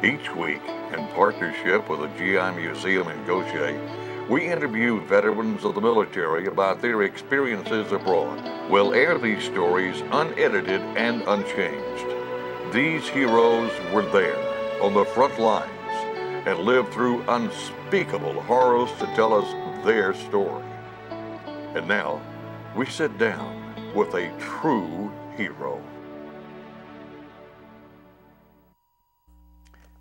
Each week, in partnership with the GI Museum in Gaucher, we interview veterans of the military about their experiences abroad. We'll air these stories unedited and unchanged. These heroes were there on the front lines and lived through unspeakable horrors to tell us their story. And now, we sit down with a true hero.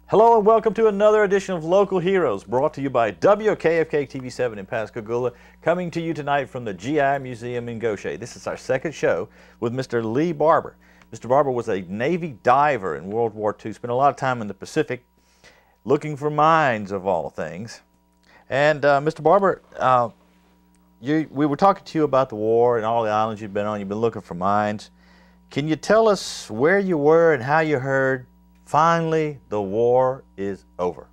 Hello and welcome to another edition of Local Heroes, brought to you by WKFK TV7 in Pascagoula, coming to you tonight from the GI Museum in Gaucher. This is our second show with Mr. Leo Barber. Mr. Barber was a Navy diver in World War II, spent a lot of time in the Pacific looking for mines of all things. And Mr. Barber, we were talking to you about the war and all the islands you've been on. You've been looking for mines. Can you tell us where you were and how you heard finally the war is over?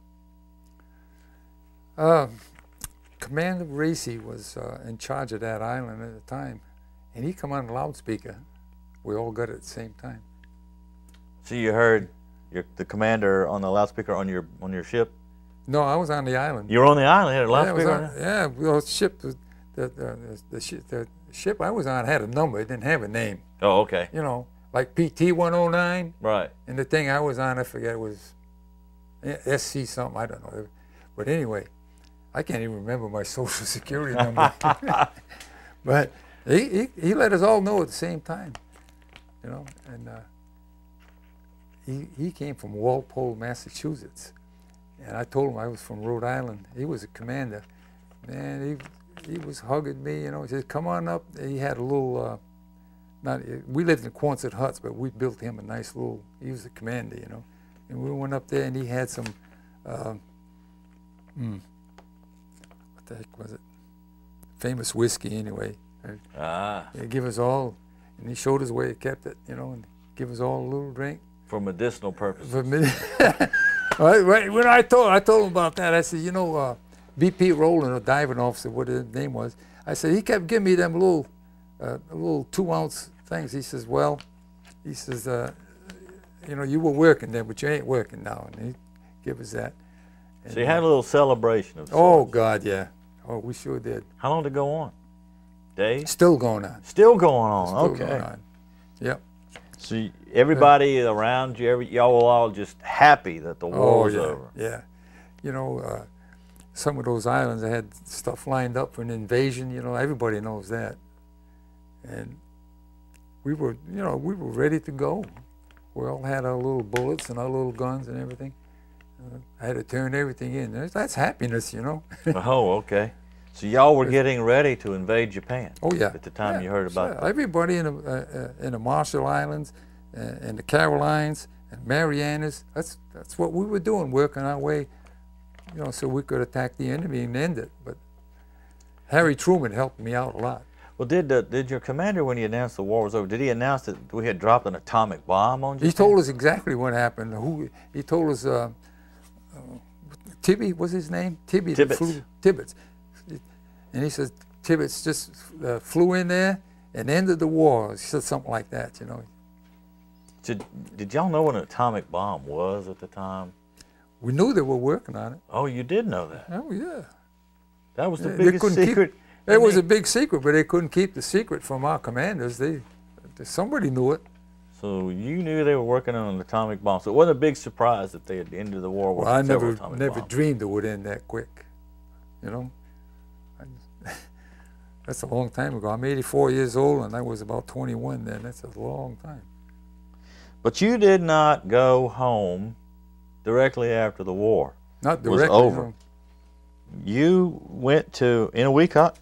Commander Racy was in charge of that island at the time, and he come on the loudspeaker. We all got it at the same time. So you heard the commander on the loudspeaker on your ship? No, I was on the island. You were on the island, had a loudspeaker? Yeah, well, the ship I was on had a number. It didn't have a name. Oh, okay. You know, like PT109. Right. And the thing I was on, I forget, it was SC something, I don't know. But anyway, I can't even remember my social security number. But he let us all know at the same time, you know. And he came from Walpole, Massachusetts. And I told him I was from Rhode Island. He was a commander. Man, he was hugging me, you know. He said, come on up. He had a little... we lived in Quonset huts, but we built him a nice little, he was a commander, you know. And we went up there and he had some, what the heck was it? Famous whiskey anyway. He gave us all, and he showed us where he kept it, you know, and give us all a little drink. For medicinal purposes. Right, when I told him about that, I said, you know, BP Rowland, a diving officer, what his name was, I said, he kept giving me them little 2-ounce things. He says, well, he says, you know, you were working then, but you ain't working now. And he gave us that. And so you had a little celebration of sorts. Oh, God, yeah. Oh, we sure did. How long did it go on? Days? Still going on. Still going on, Still okay. Going on. Yep. So everybody around you, y'all were all just happy that the war was over. Yeah. You know, some of those islands, they had stuff lined up for an invasion. You know, everybody knows that. And we were, you know, we were ready to go. We all had our little bullets and our little guns and everything. I had to turn everything in. That's happiness, you know. Oh, okay. So y'all were getting ready to invade Japan. Oh, yeah. At the time you heard about that. Everybody in the Marshall Islands and the Carolines and Marianas, that's what we were doing, working our way, you know, so we could attack the enemy and end it. But Harry Truman helped me out a lot. Well, did your commander, when he announced the war was over, did he announce that we had dropped an atomic bomb on Japan? He told us exactly what happened. He told us, Tibby was his name? Tibbets. Tibbets. And he says, Tibbets just flew in there and ended the war. He said something like that, you know. So did y'all know what an atomic bomb was at the time? We knew they were working on it. Oh, you did know that? Oh, yeah. That was the biggest secret. It was a big secret, but they couldn't keep the secret from our commanders. Somebody knew it. So you knew they were working on an atomic bomb. So it wasn't a big surprise that they had ended the war with several atomic bombs. I never dreamed it would end that quick, you know. That's a long time ago. I'm 84 years old, and I was about 21 then. That's a long time. But you did not go home directly after the war. Not directly. Was over. No. You went to Inuitak?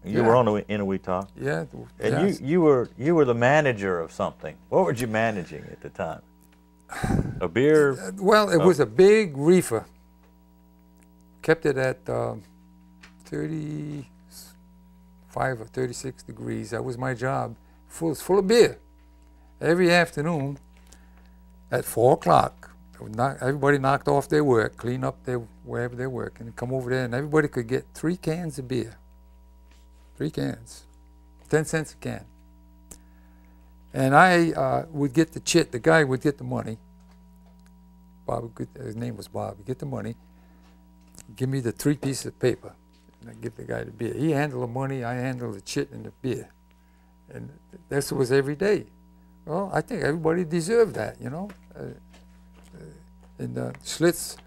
You were on Inuitak? Yeah. And you were the manager of something. What were you managing at the time? A beer? Well, it was a big reefer. Kept it at 35 or 36 degrees. That was my job. It was full of beer. Every afternoon at 4 o'clock, everybody knocked off their work, clean up wherever they're working, and come over there, and everybody could get 3 cans of beer. 3 cans, 10 cents a can. And I would get the chit, the guy would get the money, Bob, his name was Bob. Get the money. Give me the 3 pieces of paper. And I give the guy the beer. He handled the money. I handled the chit and the beer. And this was every day. Well, I think everybody deserved that, you know. And Schlitz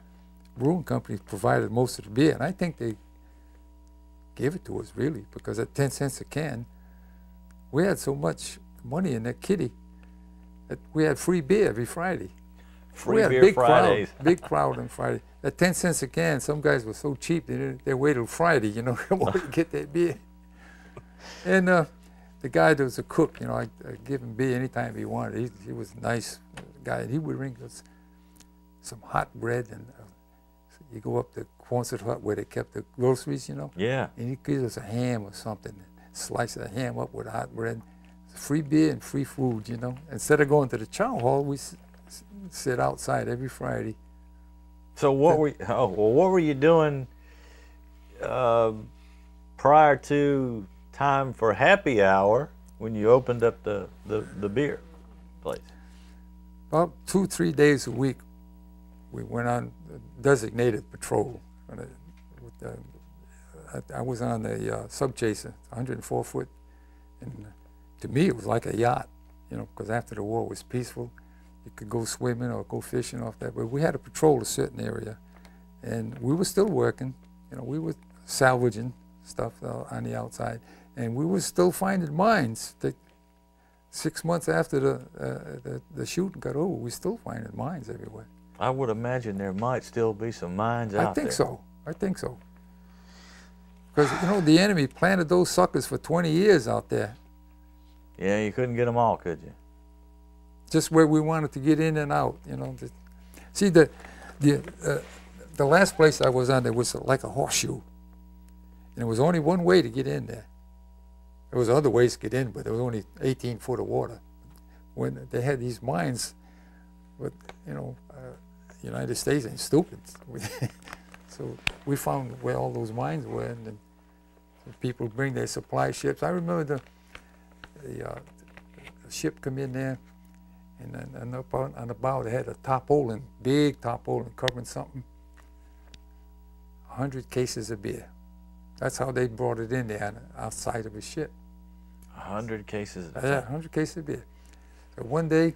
Brewing Company provided most of the beer, and I think they gave it to us, really, because at 10 cents a can, we had so much money in that kitty that we had free beer every Friday. Free we had beer a big Fridays. crowd, big crowd on Friday. At 10 cents a can, some guys were so cheap, they waited till Friday, you know, to get that beer. And the guy that was a cook, you know, I give him beer anytime he wanted. He was a nice guy, and he would bring us some hot bread, and you go up to Quonset Hut where they kept the groceries, you know. Yeah. And he gives us a ham or something, slice the ham up with hot bread. Free beer and free food, you know. Instead of going to the chow hall, we sit outside every Friday. So what were you doing prior to time for happy hour when you opened up the beer place? About 2-3 days a week, we went on designated patrol. I was on the sub chaser, 104 foot, and to me it was like a yacht, you know, because after the war it was peaceful. You could go swimming or go fishing off that, but we had to patrol a certain area, and we were still working. You know, we were salvaging stuff on the outside, and we were still finding mines. 6 months after the shooting got over, we still finding mines everywhere. I would imagine there might still be some mines out there. I think so. I think so. Because, you know, the enemy planted those suckers for 20 years out there. Yeah, you couldn't get them all, could you? Just where we wanted to get in and out, you know. See, the last place I was on, there was like a horseshoe. And there was only one way to get in there. There was other ways to get in, but there was only 18 foot of water. When they had these mines, but, you know, United States ain't stupid. So we found where all those mines were, and then people bring their supply ships. I remember the ship come in there, and then up on the bow they had a tarpaulin, big tarpaulin covering something. 100 cases of beer. That's how they brought it in there outside of a ship. 100 cases. Yeah, 100 cases of beer. So one day,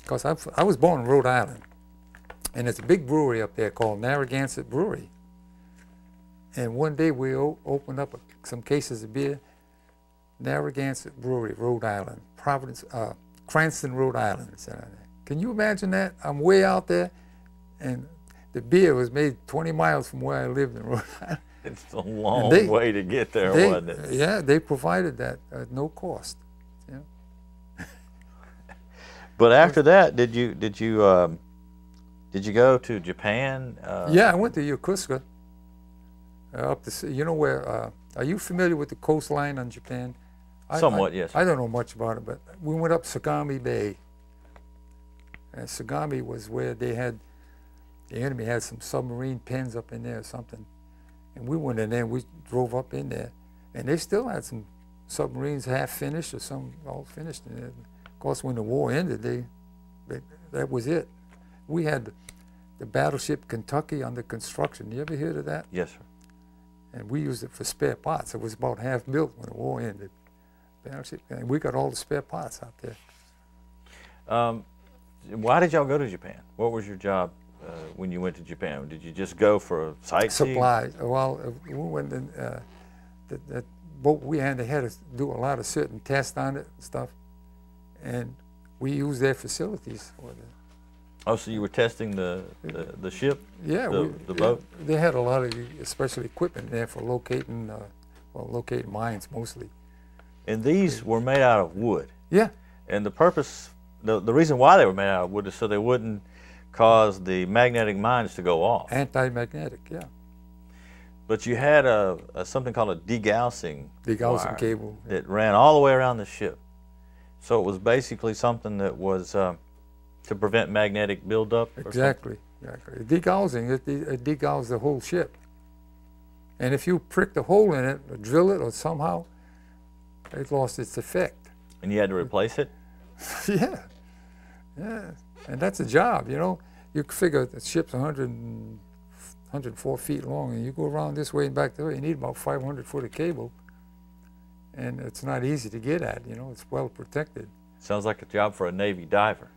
because I was born in Rhode Island, and there's a big brewery up there called Narragansett Brewery. And one day we opened up some cases of beer. Narragansett Brewery, Rhode Island, Providence, Cranston, Rhode Island. Can you imagine that? I'm way out there, and the beer was made 20 miles from where I lived in Rhode Island. It's a long way to get there, wasn't it? Yeah, they provided that at no cost. Yeah. But after that, did you go to Japan? Yeah, I went to Yokosuka. Up the, you know where? Are you familiar with the coastline on Japan? Somewhat, yes. I don't know much about it, but we went up Sagami Bay. And Sagami was where they had, the enemy had some submarine pens up in there or something. And we went in there and we drove up in there. And they still had some submarines half finished or some all finished. And of course, when the war ended, that was it. We had the battleship Kentucky under construction. You ever heard of that? Yes, sir. And we used it for spare parts. It was about half built when the war ended. Battleship, and we got all the spare parts out there. Why did y'all go to Japan? What was your job when you went to Japan? Did you just go for sightseeing? Supplies. Well, we went in, that boat we had, they had to do a lot of certain tests on it and stuff, and we used their facilities for that. Oh, so you were testing the ship? Yeah, the boat? They had a lot of special equipment there for locating, locating mines mostly. And these were made out of wood? Yeah. And the purpose, the reason why they were made out of wood is so they wouldn't cause the magnetic mines to go off. Anti-magnetic, yeah. But you had something called a degaussing wire cable. Yeah. that ran all the way around the ship. So it was basically something that was to prevent magnetic buildup? Exactly. Degaussing, it degaussed the whole ship. And if you pricked a hole in it, or drill it, or somehow, it lost its effect. And you had to replace it? Yeah. And that's a job, you know. you figure the ship's 104 feet long, and you go around this way and back that way, you need about 500 foot of cable, and it's not easy to get at. You know, it's well protected. Sounds like a job for a Navy diver.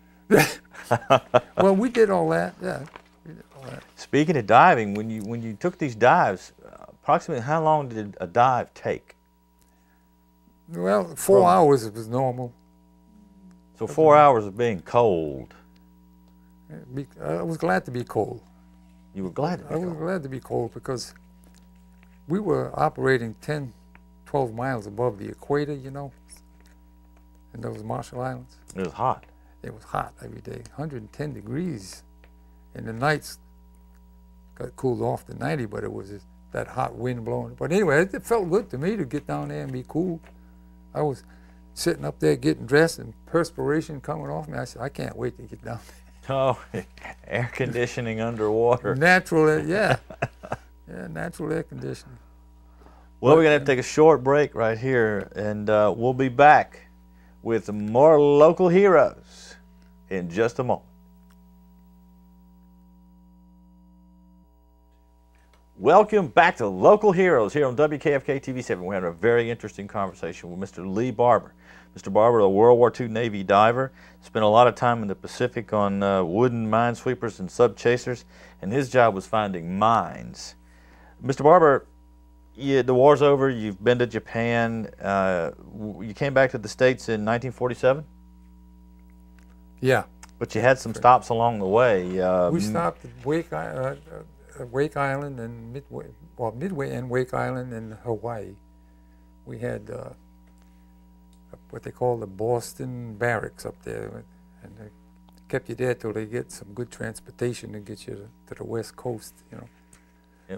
Well, we did all that. Yeah, we did all that. Speaking of diving, when you took these dives, approximately how long did a dive take? Well, 4 hours was normal. So 4 hours of being cold. I was glad to be cold. You were glad to be I was cold. glad to be cold because we were operating 10, 12 miles above the equator, you know, in those Marshall Islands. It was hot. It was hot every day, 110 degrees. And the nights got cooled off to 90, but it was just that hot wind blowing. But anyway, it felt good to me to get down there and be cool. I was sitting up there getting dressed and perspiration coming off me. I said, I can't wait to get down there. Oh, air conditioning underwater. Natural, yeah. Yeah, natural air conditioning. Well, we're going to have to take a short break right here, and we'll be back with more local heroes in just a moment. Welcome back to Local Heroes here on WKFK TV7. We're having a very interesting conversation with Mr. Lee Barber. Mr. Barber, a World War II Navy diver, spent a lot of time in the Pacific on wooden minesweepers and sub-chasers, and his job was finding mines. Mr. Barber, the war's over, you've been to Japan, you came back to the States in 1947? Yeah. But you had some stops along the way. We stopped at Wake Island and Midway and Wake Island in Hawaii. We had what they call the Boston Barracks up there, and they kept you there till they get some good transportation to get you to the West Coast, you know.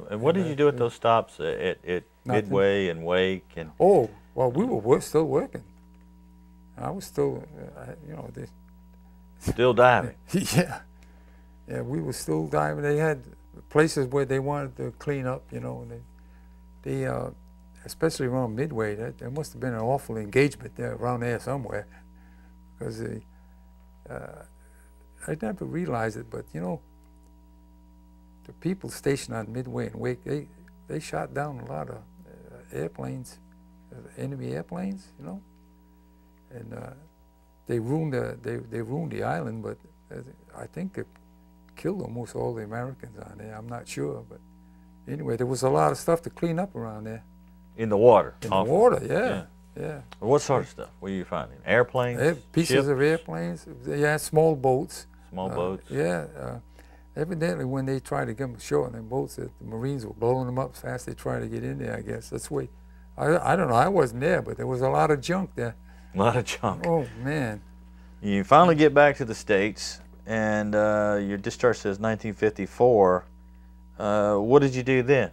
And what did you do at those stops at Midway and Wake? And oh, well, we were still working. I was still, you know, still diving. Yeah, we were still diving. They had places where they wanted to clean up, you know, and they especially around Midway, there must have been an awful engagement there around there somewhere, because I never realized it, but you know, the people stationed on Midway and Wake, they shot down a lot of airplanes, enemy airplanes, you know, and they ruined the island, but I think they killed almost all the Americans on there. I'm not sure, but anyway, there was a lot of stuff to clean up around there. In the water? In the water, yeah. Well, what sort of stuff were you finding? Airplanes? Pieces ships? of airplanes, yeah, small boats. Small boats? Yeah. Evidently, when they tried to get them ashore on their boats, the Marines were blowing them up as fast as they tried to get in there, I guess. That's the way. I don't know, I wasn't there, but there was a lot of junk there. A lot of junk. Oh, man. You finally get back to the States, and your discharge says 1954. What did you do then?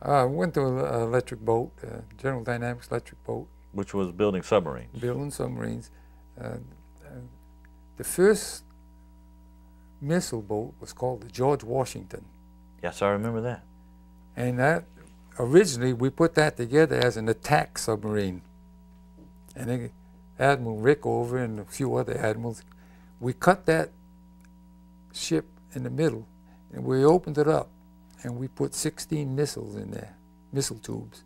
I went to an electric boat, General Dynamics electric boat. Which was building submarines. Building submarines. The first missile boat was called the George Washington. Yes, I remember that. And that, originally, we put that together as an attack submarine. And then Admiral Rickover and a few other admirals, we cut that ship in the middle, and we opened it up, and we put 16 missiles in there, missile tubes.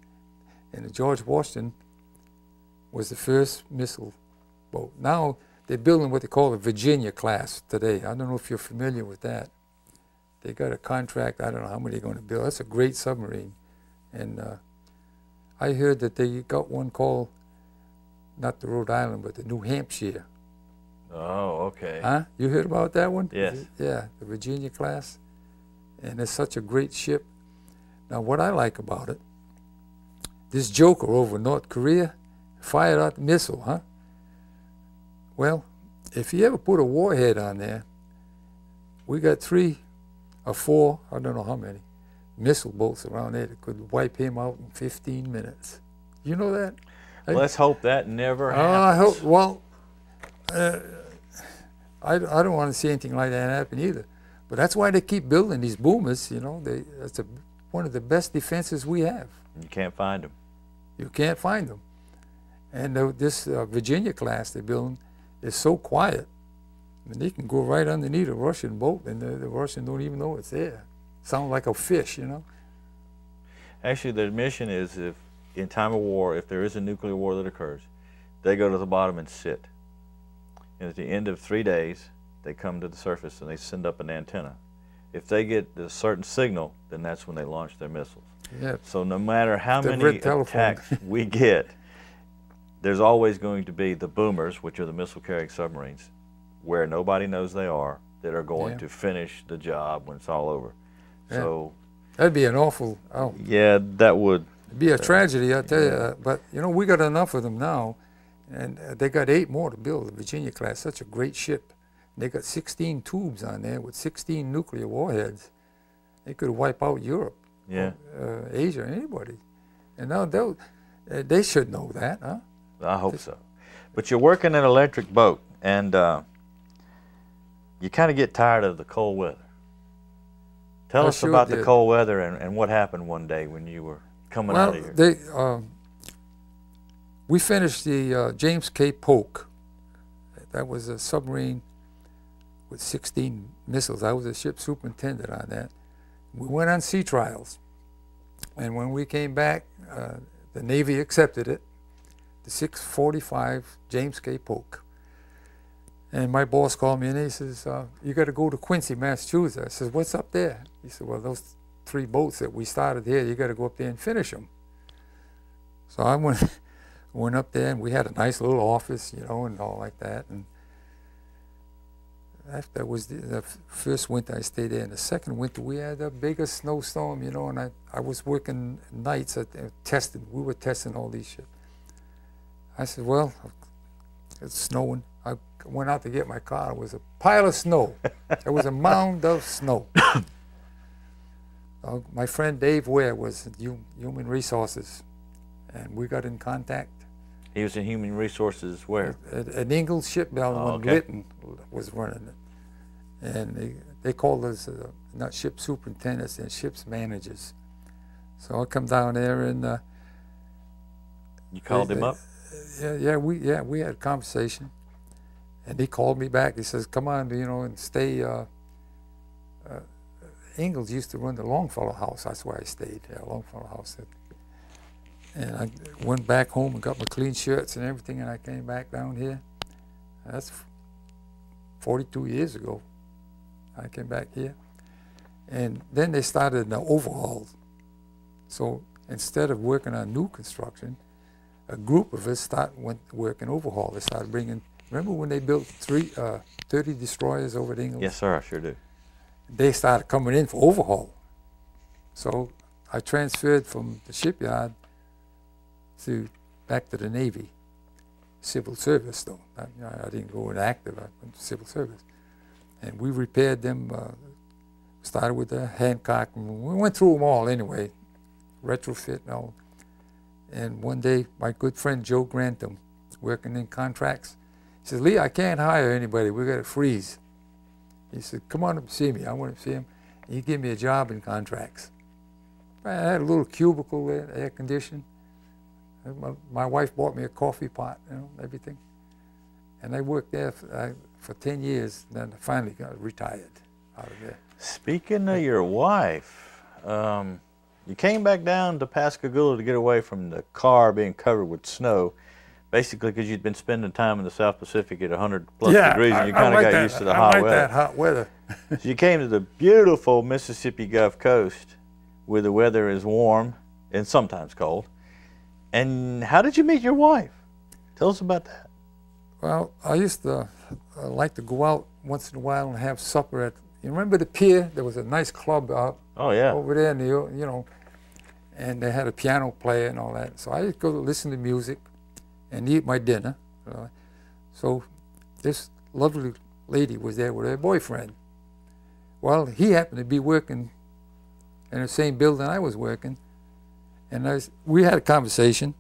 And the George Washington was the first missile boat. Now they're building what they call the Virginia class today. I don't know if you're familiar with that. They got a contract, I don't know how many they're going to build. That's a great submarine. And I heard that they got one called, not the Rhode Island, but the New Hampshire. Oh, okay. Huh? You heard about that one? Yes. Yeah, the Virginia class. And it's such a great ship. Now, what I like about it, this joker over in North Korea fired out the missile, huh? Well, if you ever put a warhead on there, we got 3 or 4, I don't know how many, missile boats around there that could wipe him out in 15 minutes. You know that? Let's hope that never happens. I hope, well, I don't want to see anything like that happen either. But that's why they keep building these boomers, you know. That's one of the best defenses we have. You can't find them. You can't find them. And this Virginia class they're building is so quiet And they can go right underneath a Russian boat, and the Russians don't even know it's there. Sound like a fish, you know. Actually, their mission is, if in time of war, if there is a nuclear war that occurs, they go to the bottom and sit. And at the end of 3 days, they come to the surface and they send up an antenna. If they get a certain signal, then that's when they launch their missiles. Yeah. So no matter how The many red telephone. attacks we get, there's always going to be the boomers, which are the missile-carrying submarines, where nobody knows they are, that are going to finish the job when it's all over. Yeah. So that'd be an awful. Oh, yeah, that would be a tragedy, I tell you. But you know, we got enough of them now, and they got 8 more to build. The Virginia class, such a great ship. They got 16 tubes on there with 16 nuclear warheads. They could wipe out Europe, Asia, anybody. And now they should know that, huh? I hope so. But you're working an electric boat, and you kind of get tired of the cold weather. Tell us about the cold weather and what happened one day when you were coming out of here. We finished the James K. Polk. That was a submarine with 16 missiles. I was a ship superintendent on that. We went on sea trials. And when we came back, the Navy accepted it, the 645 James K. Polk. And my boss called me and he says, you got to go to Quincy, Massachusetts. I says, what's up there? He said, well, those 3 boats that we started here, you got to go up there and finish them. So I went up there, and we had a nice little office, you know, and all like that. And that was the first winter I stayed there. And the second winter, we had the biggest snowstorm, you know, and I was working nights at testing. We were testing all these ships. I said, well, it's snowing. I went out to get my car. It was a pile of snow. It was a mound of snow. My friend Dave Ware was Human Resources, and we got in contact. He was in Human Resources where? At Ingalls Shipbuilding when Lytton was running it. And they called us not ship superintendents, and ships managers. So I come down there and... you called him up? We had a conversation. And he called me back. He says, come on, you know, and stay. Ingalls used to run the Longfellow House. That's where I stayed, Longfellow House. And I went back home and got my clean shirts and everything, and I came back down here. That's 42 years ago. I came back here. And then they started an overhaul. So instead of working on new construction, a group of us went working overhaul. They started bringing, remember when they built 30 destroyers over at Ingalls? Yes, sir, I sure do. They started coming in for overhaul. So I transferred from the shipyard back to the Navy, civil service though. I didn't go in active, I went to civil service. And we repaired them, started with the Hancock, and we went through them all anyway, retrofit and all. And one day, my good friend Joe Grantham, working in contracts, he says, Lee, I can't hire anybody, we got to freeze. He said, come on up and see me. I went to see him. He gave me a job in contracts. I had a little cubicle there, air conditioned. My wife bought me a coffee pot, you know, everything. And I worked there for 10 years, and then I finally got retired out of there. Speaking of your wife, you came back down to Pascagoula to get away from the car being covered with snow, basically because you'd been spending time in the South Pacific at 100+ degrees, and you kind of got used to the hot weather. That hot weather. So you came to the beautiful Mississippi Gulf Coast, where the weather is warm and sometimes cold. And how did you meet your wife? Tell us about that. Well, I used to like to go out once in a while and have supper at, you remember the pier? There was a nice club out over there, you know, and they had a piano player and all that. So I used to go to listen to music and eat my dinner. So this lovely lady was there with her boyfriend. Well, he happened to be working in the same building I was working, and we had a conversation,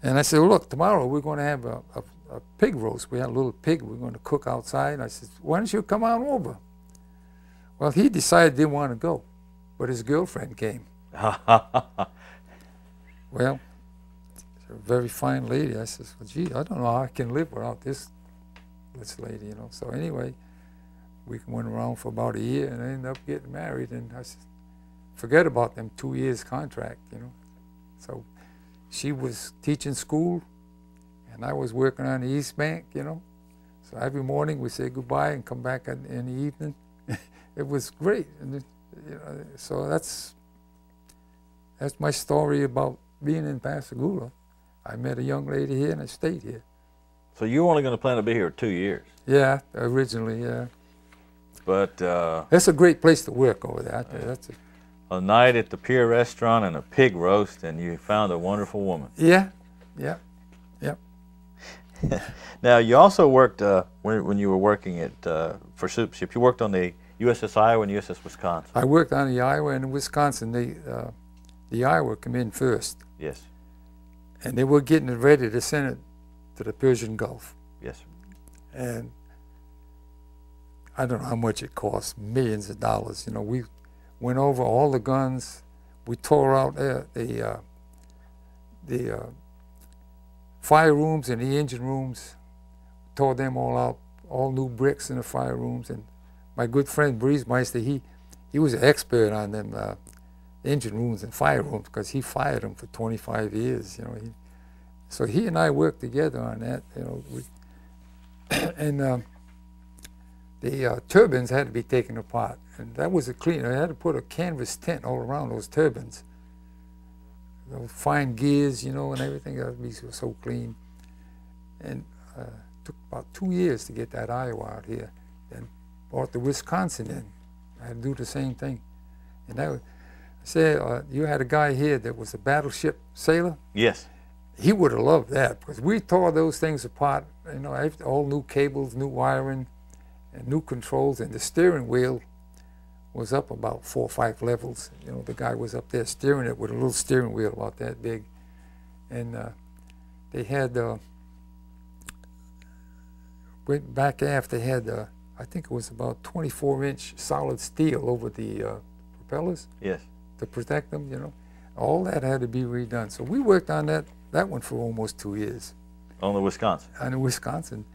and I said, well, look, tomorrow we're going to have a pig roast. We had a little pig we're going to cook outside. And I said, why don't you come on over? Well, he decided he didn't want to go, but his girlfriend came. Well, she's a very fine lady. I said, well, gee, I don't know how I can live without this Blitz lady, you know. So anyway, we went around for about a year and I ended up getting married, and I forget about them 2 years contract, you know. So she was teaching school and I was working on the East Bank, you know. So every morning we say goodbye and come back in the evening. It was great. And you know, so that's my story about being in Pascagoula. I met a young lady here and I stayed here. So you were only going to plan to be here 2 years? Yeah, originally, yeah. But that's a great place to work over there. That's a night at the Pier Restaurant and a pig roast, and you found a wonderful woman. Yeah, yeah, yeah. Now, you also worked, when you were working at for Soup Ship, you worked on the USS Iowa and USS Wisconsin. I worked on the Iowa and the Wisconsin. The Iowa came in first. Yes. And they were getting it ready to send it to the Persian Gulf. Yes, sir. And I don't know how much it cost, millions of dollars. You know, we went over all the guns. We tore out the fire rooms and the engine rooms, tore them all out, all new bricks in the fire rooms. And my good friend Breezemeister, he was an expert on them engine rooms and fire rooms because he fired them for 25 years. You know, so he and I worked together on that. You know, and the turbines had to be taken apart, and that was a clean. I had to put a canvas tent all around those turbines. Those fine gears, you know, and everything had to be so clean. And it took about 2 years to get that Iowa out here. Then brought the Wisconsin in. I had to do the same thing. And I said, you had a guy here that was a battleship sailor. Yes. He would have loved that because we tore those things apart. You know, all new cables, new wiring, and new controls, and the steering wheel was up about 4 or 5 levels. You know, the guy was up there steering it with a little steering wheel about that big. And they had, went back aft, they had, I think it was about 24-inch solid steel over the propellers. Yes. To protect them, you know. All that had to be redone. So we worked on that one for almost 2 years. On the Wisconsin? On the Wisconsin.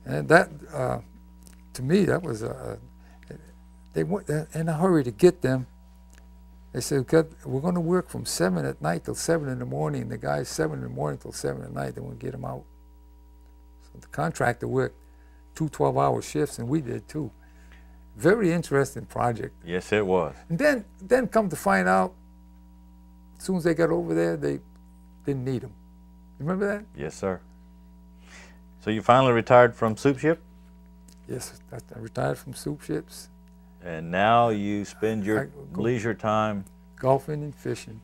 And that, to me, that was they went in a hurry to get them. They said, we're going to work from 7 at night till 7 in the morning. The guys 7 in the morning till 7 at night, they want to get them out. So the contractor worked 2 12-hour shifts, and we did too. Very interesting project. Yes, it was. And then come to find out, as soon as they got over there, they didn't need them. You remember that? Yes, sir. So you finally retired from Soup Ship? Yes, I retired from Soup Ships. And now you spend your leisure time golfing and fishing.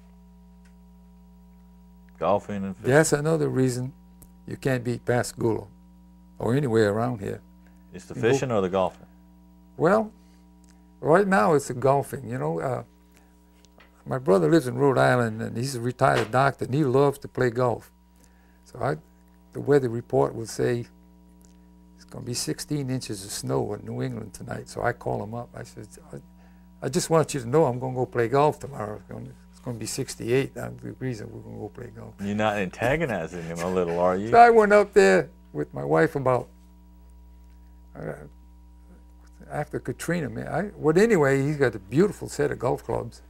Golfing and fishing. That's another reason you can't beat Pascagoula or anywhere around here. It's the fishing or the golfing? Well, right now it's the golfing. You know, my brother lives in Rhode Island, and he's a retired doctor, and he loves to play golf. So the weather report will say it's going to be 16 inches of snow in New England tonight. So I call him up. I said, I just want you to know I'm going to go play golf tomorrow. It's going to be 68 degrees, and we're going to go play golf. You're not antagonizing him a little, are you? So I went up there with my wife about after Katrina, man. Anyway, he's got a beautiful set of golf clubs.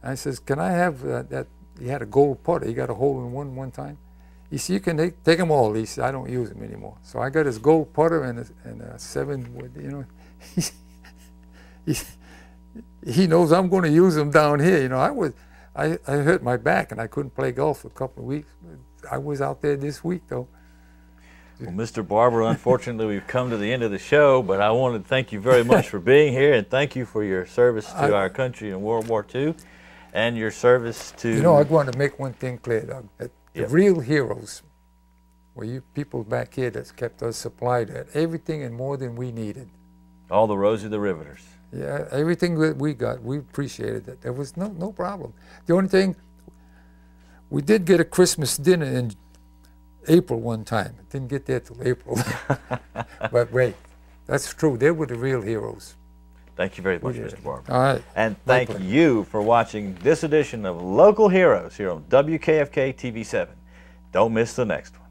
I says, can I have that? He had a gold putter. He got a hole in one time. He said, you can take them all. He said, I don't use them anymore. So I got his gold putter and a 7, you know. He knows I'm going to use them down here. You know, I hurt my back and I couldn't play golf for a couple of weeks. I was out there this week, though. Well, Mr. Barber, unfortunately, we've come to the end of the show, but I want to thank you very much for being here, and thank you for your service to our country in World War II, and your service to... You know, I want to make one thing clear, Doug. The real heroes were you people back here that's kept us supplied at everything and more than we needed. All the Rosie the Riveters. Yeah, everything that we got, we appreciated it. There was no problem. The only thing, we did get a Christmas dinner in April one time. It didn't get there till April. But wait, that's true. They were the real heroes. Thank you very much, Mr. Barber. All right. And thank you for watching this edition of Local Heroes here on WKFK TV7. Don't miss the next one.